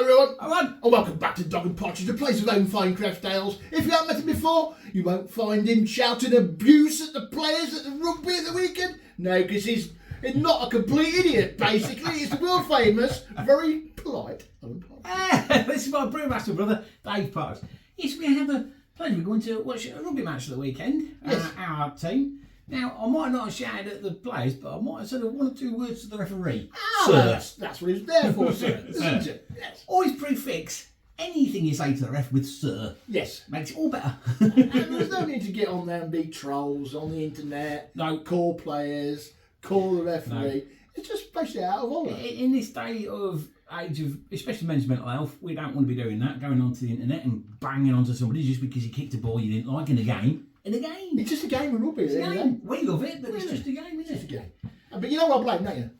Hello everyone. Hello. And welcome back to Dog and Potches, the place of own fine craft ales. If you haven't met him before, you won't find him shouting abuse at the players at the rugby at the weekend. No, because he's not a complete idiot, basically. He's the world famous, very polite Owen Potts. This is my brewmaster brother, Dave Potts. Yes, we had the pleasure of going to watch a rugby match at the weekend, Yes. our team. Now, I might not have shouted at the players, but I might have said one or two words to the referee. Sir. That's what he's there for, sir, isn't it? Yes. Always prefix anything you say to the ref with sir. Yes. Makes it all better. And there's no need to get on there and be trolls on the internet. No. Call players, call the referee. No. It's just basically out of order. In this day of age of, especially men's mental health, we don't want to be doing that, going onto the internet and banging onto somebody just because you kicked a ball you didn't like in a game. In a game. It's just a game of rugby. It's a isn't game. it? We love it, but it's Really? just a game, isn't It's it? just a game. But you know what I blame, don't you?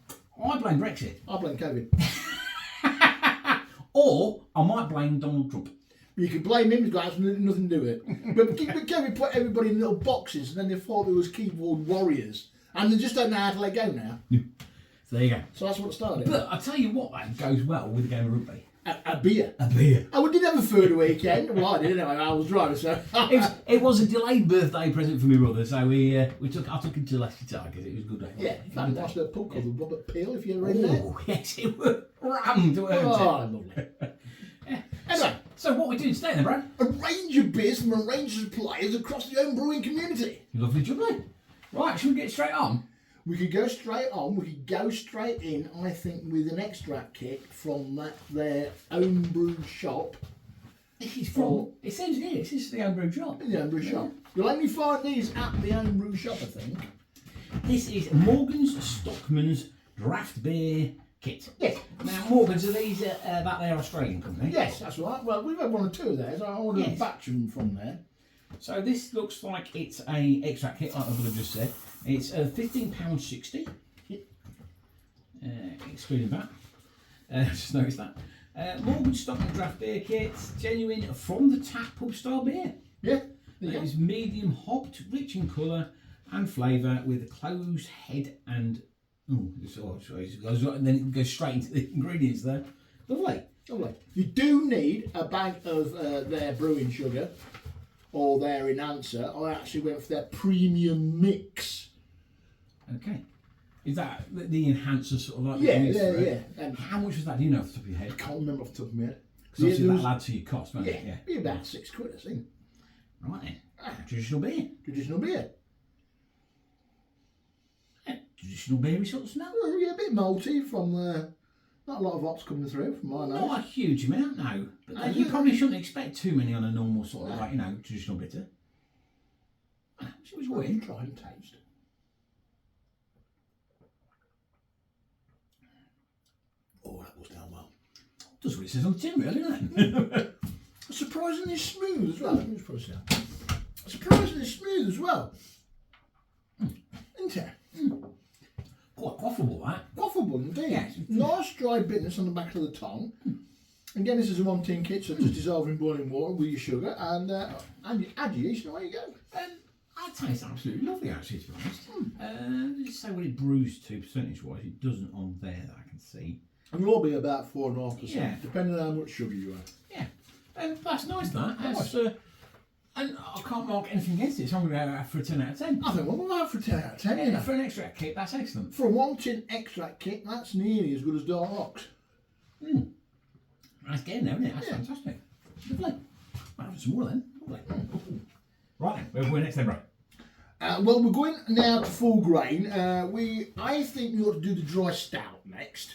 I blame Brexit. I blame COVID. Or I might blame Donald Trump. You can blame him, he's got absolutely nothing to do with it. But COVID put everybody in little boxes and then they thought there was keyboard warriors. And they just don't know how to let go now. So there you go. So that's what started. But I tell you what, that goes well with a game of rugby. A beer. A beer. Oh, we did have a third weekend. Well, I didn't know. I was driving, so. It was a delayed birthday present for my brother, so I took him to Leicester Town because it was a good day. Yeah, in fact, I watched a pub called the Robert Peel, if you're in there. Oh, yes, it was rammed, weren't Oh, it? lovely. Yeah. Anyway, So what are we doing today then, Brad? a range of beers from a range of suppliers across the home brewing community. Lovely jubbly. Right, should we get straight on? We could go straight on, we could go straight in, I think, with an extract kit from their own brew shop. This is from, it says here, this is the homebrew shop. In the home brew shop. You'll only find these at the home brew shop, I think. This is Morgan's Stockman's Draft Beer Kit. Yes. Now, Morgan's, are these that they're Australian company? Yes, that's right. Well, we've had one or two of theirs. I ordered a Yes. batch of them from there. So this looks like it's a extract kit, like I would have just said. It's £15.60, excluding that. Just noticed that. Morgan's Stockman Draft Beer Kit, genuine from the tap pub style beer. Yeah. It is medium hopped, rich in colour and flavour with a closed head and and then it goes straight into the ingredients there. Lovely. Lovely. You do need a bag of their brewing sugar or their enhancer. I actually went for their premium mix. Okay. Is that the enhancer sort of like? Yeah, the mix for it? yeah. And How much was that? Do you know off the top of your head? I can't remember off the top of my head. Because obviously there that'll add to your cost, won't it? yeah, be about £6, I think. Right then. Traditional beer. Traditional beer. Traditional beery sort of smell. Well, yeah, a bit malty from not a lot of hops coming through from my nose. Not a huge amount, no. But No, you no. probably shouldn't expect too many on a normal sort of No. like, traditional bitter. See which Well, way. you try and taste. Oh, that goes down well. Does what it says on the tin, really, doesn't it? Surprisingly smooth as well. Let me just put this down. Surprisingly smooth as well. Isn't it? Quite quaffable, that. Quaffable indeed. Yes. Nice dry bitterness on the back of the tongue. Again, this is a 1 tin kit, so just dissolve in boiling water with your sugar and add your yeast and away you go. I'd say it's absolutely lovely, actually, to be honest. Just say what it brews to percentage-wise. It doesn't on there that I can see. And will all be about 4.5%, Yeah. depending on how much sugar you add. Yeah. That's nice, that. Nice. That's, and I can't mark anything against it, so I'm going to go for a 10 out of 10. I think we'll have for 10 out of 10, you know. For an extract kit, that's excellent. For a 1 tin extract kit, that's nearly as good as Dark Rocks. Nice game there, isn't it? That's Yeah. fantastic. Lovely. Might have some more then. Lovely. Right then, where are we next then, bro? Well, we're going now to full grain. I think we ought to do the dry stout next.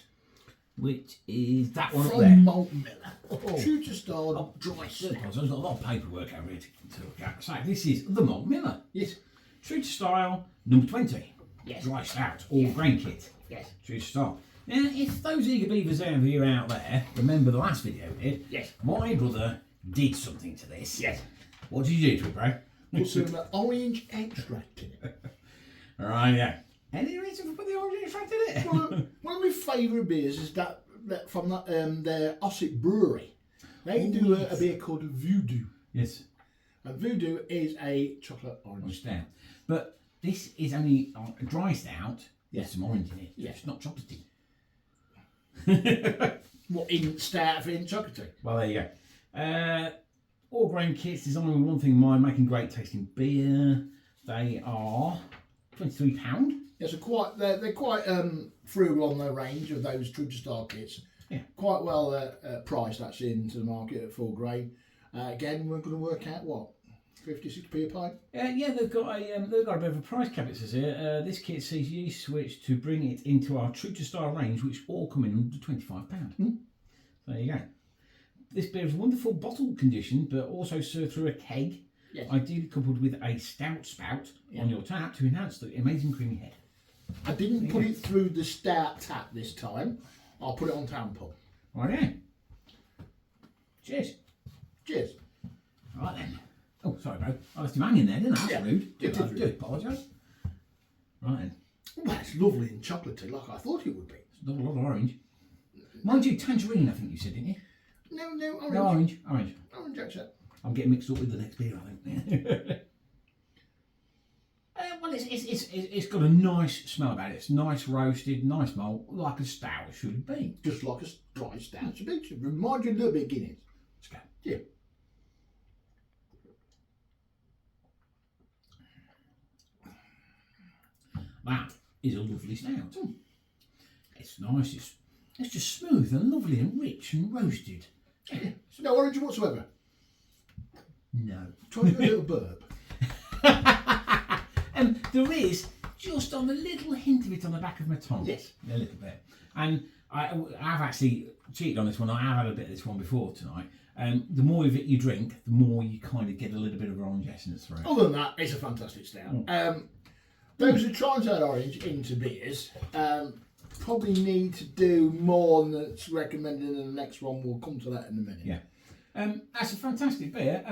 Which is that one up From there. Malt Miller. Oh. True to style dry There's stout. a lot of paperwork over here to look at. So this is the Malt Miller. Yes. True to style, number 20. Yes. Dry stout, all grain kit. Yes. True to style. Now, if those eager beavers of you out there remember the last video we did, Yes. my brother did something to this. Yes. What did you do to it, bro? Put some orange extract in it. Right, yeah. Any reason for putting the orange extract in it? Well, one of my favourite beers is that from their Ossett brewery. They do a beer called Voodoo. Yes. And Voodoo is a chocolate orange. Stout. But this is only a dry stout with Yes. some orange in it. Yes. It's not chocolatey. What, in stout in chocolatey? Well, there you go. All grain kits designed with one thing in mind, making great tasting beer. They are £23. Yeah, so they're quite frugal on their range of those true to style kits. Yeah. Quite well priced actually into the market at full grain. Again, we're going to work out what, 56p a pint. Yeah, they've got a bit of a price cap. It says here. This kit sees yeast switch to bring it into our true to style range, which all come in under £25. So there you go. This beer is wonderful bottle condition, but also served through a keg. Yes. Ideally coupled with a stout spout on your tap to enhance the amazing creamy head. I didn't put it through the stout tap this time. I'll put it on tampon. Right then. Cheers. Cheers. Right then. Oh, sorry, bro. I left him hanging there, didn't I? That's rude. I do apologise. Right then. Oh, that's lovely and chocolatey, like I thought it would be. It's not a lot of orange. Mind you, tangerine, I think you said, didn't you? No, orange. No, orange. Orange, actually. I'm getting mixed up with the next beer, I think. Well, it's got a nice smell about it. It's nice roasted, nice malt, like a stout should be. Just like a dry stout should be. Should remind you a little bit of Guinness. Let's go. Yeah. That is a lovely stout. It's nice. It's just smooth and lovely and rich and roasted. Yeah. No orange whatsoever. No. Try a little burp. There is just on a little hint of it on the back of my tongue. Yes. A little bit. And I've actually cheated on this one. I have had a bit of this one before tonight. The more of it you drink, the more you kind of get a little bit of orange essence through it. Other than that, it's a fantastic stout. Those who try and turn orange into beers probably need to do more than that's recommended in the next one. We'll come to that in a minute. Yeah. That's a fantastic beer.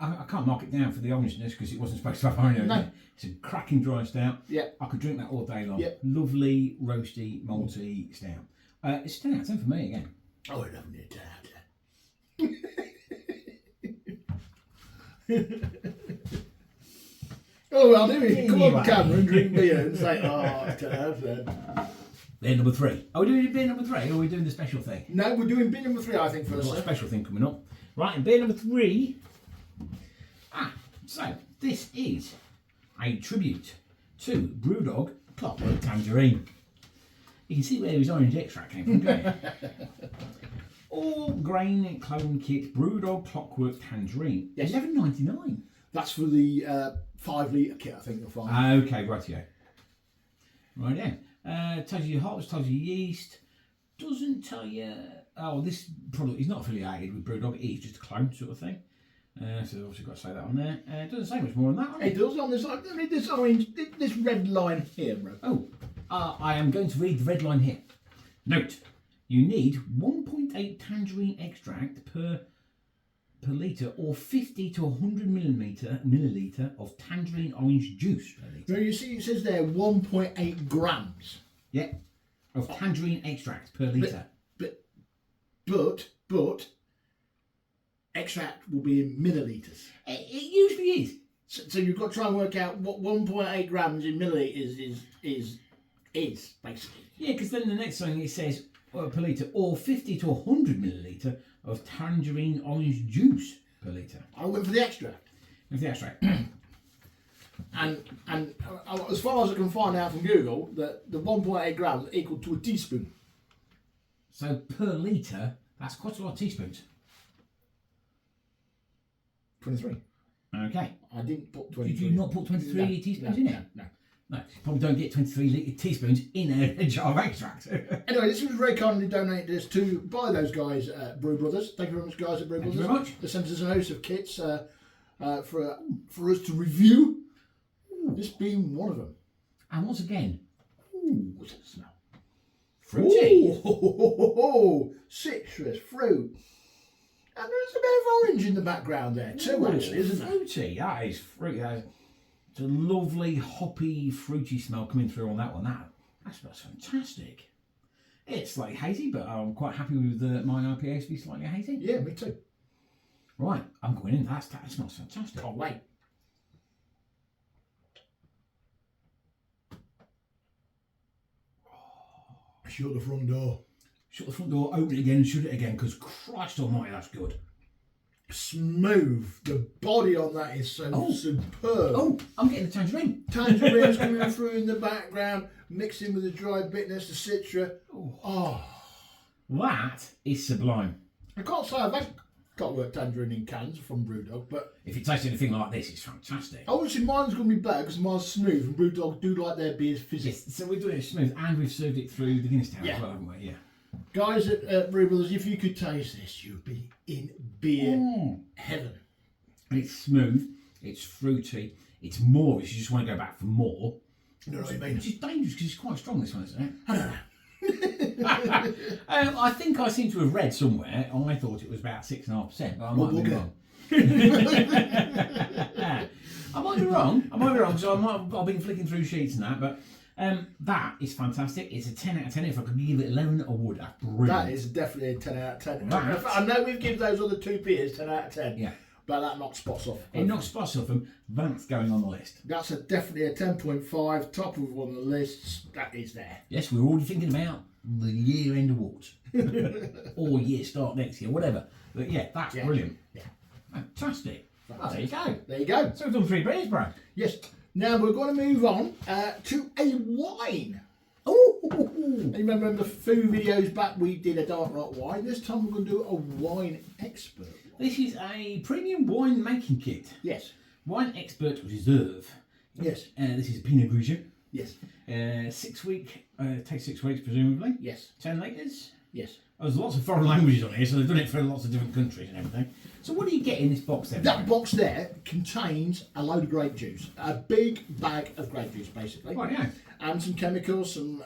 I can't mark it down for the orangeness because it wasn't supposed to have orange. No. It's a cracking dry stout. Yeah. I could drink that all day long. Yep. Lovely, roasty, malty stout. It's 10 out of 10 for me again. Oh, I love it. 10 out of 10. Oh, well, do we come on camera and drink beer and say, oh, 10 out of 10. Beer number 3. Are we doing beer number 3 or are we doing the special thing? No, we're doing beer number 3, I think, first. We've got a special thing coming up. Right, and beer number 3. So this is a tribute to Brewdog Clockwork Tangerine. You can see where his orange extract came from, can't you? All grain clone kit Brewdog Clockwork Tangerine. Yes. $11.99. That's for the 5 litre kit, I think you'll find. Okay, rightio. Right then. Tells you your hops, tells you yeast. Doesn't tell you. Oh, this product is not affiliated with Brewdog. It is just a clone sort of thing. So obviously got to say that on there. It doesn't say much more than that. It does on this, this orange, this red line here, bro. Oh, I am going to read the red line here. Note: you need 1.8 tangerine extract per litre, or 50 to 100 milliliter of tangerine orange juice per litre. So you see, it says there 1.8 grams. Yeah, of tangerine extract per litre. But extract will be in millilitres. It usually is. So you've got to try and work out what 1.8 grams in millilitres is basically. Yeah, because then the next thing it says per litre, or 50 to 100 milliliter of tangerine orange juice per litre. I went for the extract. With the extract. and as far as I can find out from Google, that the 1.8 grams is equal to a teaspoon. So per litre, that's quite a lot of teaspoons. 23. Okay. I didn't put 23. Did you not put 23 teaspoons in it? No. No, you probably don't get 23 teaspoons in a jar of extract. Anyway, this was very kindly donated to by those guys at Brew Brothers. Thank you very much, guys at Brew Brothers. Thank you very much. They sent us a host of kits for us to review. This being one of them. And once again, What's that smell? fruity. Oh, citrus, fruit. And there's a bit of orange in the background there too, actually, isn't there? Fruity, that is fruity. It's a lovely, hoppy, fruity smell coming through on that one. That smells fantastic. It's slightly hazy, but I'm quite happy with my IPAs to be slightly hazy. Yeah, me too. Right, I'm going in. That smells fantastic. Can't wait. Shut the front door. shut the front door, open it again, and shut it again. Because Christ Almighty, that's good. Smooth. The body on that is so superb. Oh, I'm getting the tangerine. Tangerine's coming through in the background, mixing with the dry bitterness, the citra. Oh. That is sublime. I can't say I've had clockwork tangerine in cans from Brewdog, but If it tastes anything like this, it's fantastic. obviously mine's going to be better because mine's smooth, and Brewdog do like their beers fizzy. Yes, so we're doing it smooth, and we've served it through the Guinness Town Yeah. as well, haven't we? Yeah. Guys at Brew Bros, if you could taste this, you'd be in beer heaven. It's smooth, it's fruity, it's more. You just want to go back for more. You know what I mean? Which is dangerous because it's quite strong, this one, isn't it? I don't know. I think I seem to have read somewhere, I thought it was about 6.5%, but I might be okay. wrong. I might be wrong, because I've been flicking through sheets and that, but that is fantastic. It's a 10 out of 10. If I could give it 11, I would. That's brilliant. That is definitely a 10 out of 10. That- I know we've given those other two beers 10 out of 10, Yeah. but that knocks spots off. It knocks spots off them. That's going on the list. That's definitely a 10.5, top of one of the lists. That is there. Yes, we're already thinking about the year-end awards. Or year start next year, whatever. But yeah, that's brilliant. Yeah. Fantastic. Well, there you go. There you go. So we've done 3 beers, Brad. Yes. Now we're going to move on to a wine. Oh, And you remember in the food videos back we did a dark rot wine. This time we're going to do a wine expert. this is a premium wine making kit. Yes. Wine Expert Reserve. Yes. This is Pinot Grigio. Yes. 6 week, takes 6 weeks presumably. Yes. 10 litres. Yes. There's lots of foreign languages on here, so they've done it for lots of different countries and everything. So what do you get in this box then? That box there contains a load of grape juice. A big bag of grape juice, basically. Oh, yeah. And some chemicals, some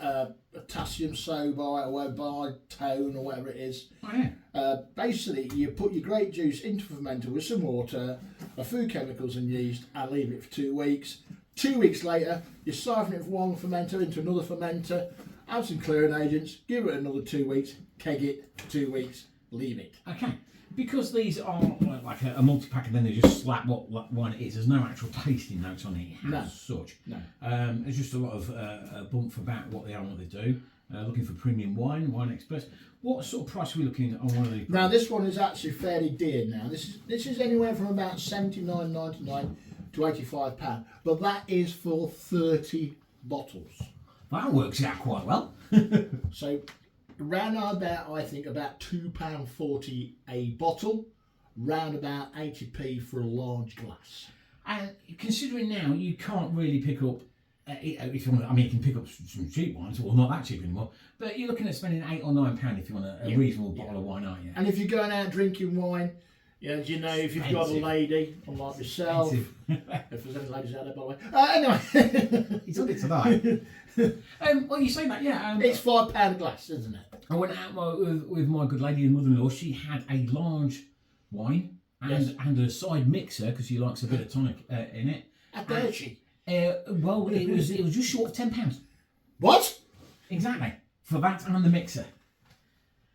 potassium sorbite or tone or whatever it is. Oh, yeah. Basically, you put your grape juice into a fermenter with some water, a few chemicals and yeast, and leave it for 2 weeks. 2 weeks later, you siphon it from one fermenter into another fermenter, add some clearing agents, give it another 2 weeks, keg it for 2 weeks, leave it. Okay. Because these are like a multi-pack and then they just slap what wine it is, there's no actual tasting notes on it as such. No. There's just a lot of bump about what they are and what they do. Looking for premium wine experts. What sort of price are we looking at on one of these? Now this one is actually fairly dear now. This is anywhere from about £79.99 to £85, but that is for 30 bottles. That works out quite well. So round about, I think, about £2.40 a bottle, round about 80p for a large glass. And considering now you can't really pick up, if you want, I mean, you can pick up some cheap wines, well, not that cheap anymore, but you're looking at spending £8 or £9 if you want a reasonable bottle of wine, aren't you? And if you're going out drinking wine, as you know, if you've got a lady, unlike myself, if there's any ladies out there, by the way. Anyway. He's on it tonight. Well, you say that, yeah. It's £5 a glass, isn't it? I went out with my good lady and mother-in-law. She had a large wine and a side mixer because she likes a bit of tonic in it. How dare she? Well, it was just short of £10. What? Exactly, for that and the mixer.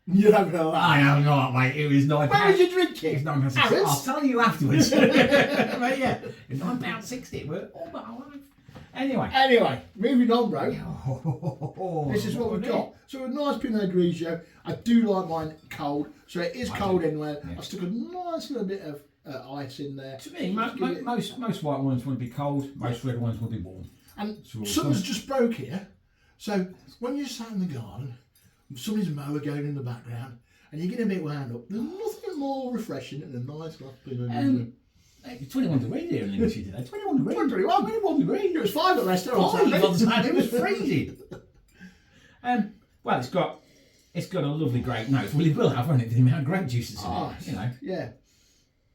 You don't know that. I am not, mate. It was £9. Where was you drinking? It's £9.60. Harrods? I'll tell you afterwards. But yeah, it's £9.60. We're all my life. Anyway, moving on, bro. This is what we've got. So a nice Pinot Grigio. I do like mine cold, so it is cold anyway. Yeah. I stuck a nice little bit of ice in there. To me, most white wines want to be cold. Most red ones will be warm. And something's just broke here. So when you're sat in the garden, somebody's mower going in the background, and you're getting a bit wound up, there's nothing more refreshing than a nice glass Pinot Grigio. 21 degrees here in English today. 21 degrees. 21 degrees. It was 5 at Leicester. 5 on Saturday. It was freezing. Well, it's got a lovely grape nose. Well, it will have, won't it? The amount of grape juices in it. You know.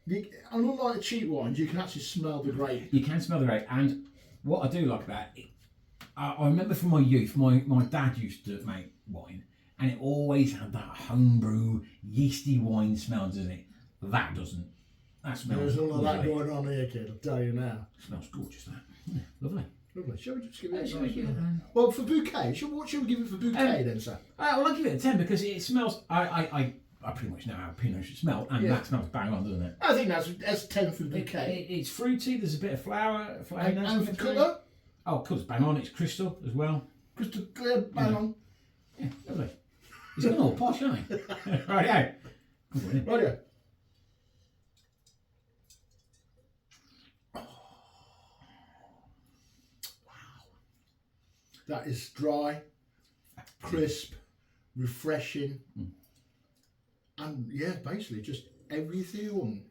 Yeah. Unlike cheap wines, you can actually smell the grape. You can smell the grape, and what I do like about it, I remember from my youth, my dad used to make wine, and it always had that homebrew yeasty wine smell, doesn't it? That doesn't. That smells There's all of that lovely. going on here, kid, I'll tell you now. It smells gorgeous, that. Yeah, lovely. Lovely. Shall we just give it a Shall we nice give it one? Well, for bouquet, what shall we give it for bouquet then, sir? Well, I'll give it a 10 because it smells. I pretty much know how Pinot should smell, and that smells bang on, doesn't it? I think that's 10 for bouquet. It's fruity. There's a bit of flour. And for colour? Oh, colour's bang on. It's crystal as well. Crystal clear, bang on. Yeah, lovely. He's gone all posh, hasn't he? Right, Right. That is dry, crisp, refreshing, and yeah, basically just everything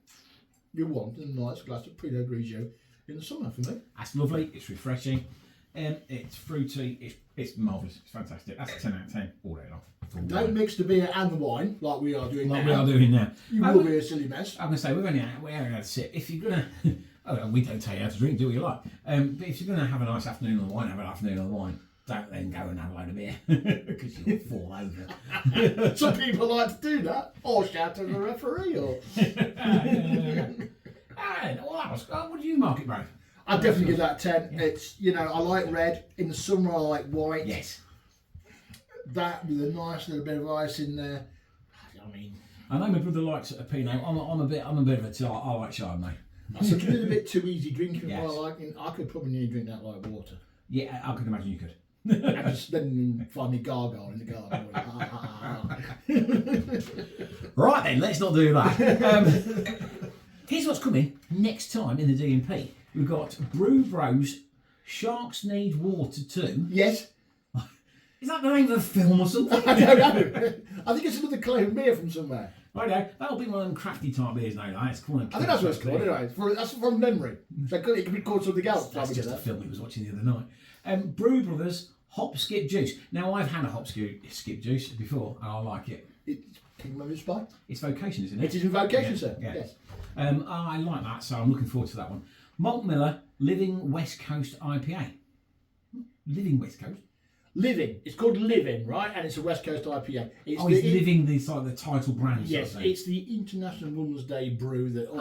you want in a nice glass of Pinot Grigio in the summer for me. That's lovely. It's refreshing. It's fruity. It's marvellous. It's fantastic. That's a 10 out of 10 all day long. Don't mix the beer and the wine like we are doing now. We are doing now. You will be a silly mess. I'm going to say, we're only had a sip. If you're going to... Oh, we don't tell you how to drink, do what you like. But if you're going to have a nice afternoon on the wine, have an afternoon on the wine. Don't then go and have a load of beer because you'll fall over. Some people like to do that, or shout at the referee, or. What do you mark it, bro? I'd definitely give that 10. Yeah. It's, I like red. In the summer, I like white. Yes. That with a nice little bit of ice in there. I know my brother likes a Pinot. I'm a bit of a tart. I like Chardonnay. That's a little bit too easy drinking. Yes. I could probably nearly drink that like water. Yeah, I could imagine you could. And just then find me gargoyle in the garden. Right then, let's not do that. Here's what's coming next time in the D&P. We've got Brew Bros Sharks Need Water 2. Yes. Is that the name of a film or something? I don't know. I think it's another clone beer from somewhere. Righto, that'll be one of them crafty type beers now. It's called I think that's what it's called, anyway. That's from memory. So it could be called something else. That's just a film we was watching the other night. Brew Brothers Hop Skip Juice. Now, I've had a hop skip juice before, and I like it. It's King Mummy Spy? It's Vocation, isn't it? It is in Vocation, yeah, sir. Yeah. Yes. I like that, so I'm looking forward to that one. Malt Miller Living West Coast IPA. Living West Coast? Living. It's called Living, right? And it's a West Coast IPA. It's Living, the title brand. Yes, it's the International Women's Day brew that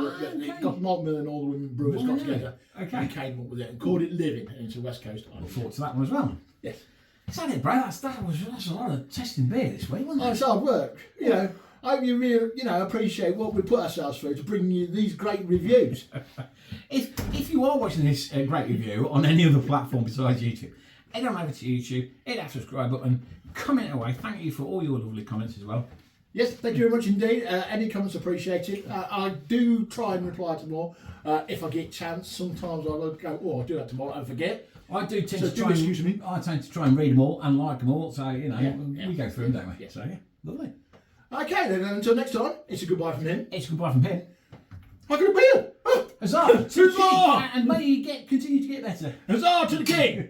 got Malt Miller and all the women brewers got together and came up with it and called it Living, and it's a West Coast IPA. Look forward to that one as well. Yes. Is that it, bro? That's a lot of testing beer this week, wasn't it? Oh, it's hard work. I hope you really, appreciate what we put ourselves through to bring you these great reviews. If you are watching this great review on any other platform besides YouTube, head on over to YouTube, hit that subscribe button, comment away. Thank you for all your lovely comments as well. Yes, thank you very much indeed. Any comments appreciated. I do try and reply to more if I get a chance. Sometimes I'll go, I'll do that tomorrow and forget. I tend to try and read them all and like them all, so we go through them, don't we? Yeah. So yeah, lovely. Okay then, until next time, it's a goodbye from him. It's a goodbye from him. I got a beer! Huzzah! Huzzah! And may you continue to get better. Huzzah to the king!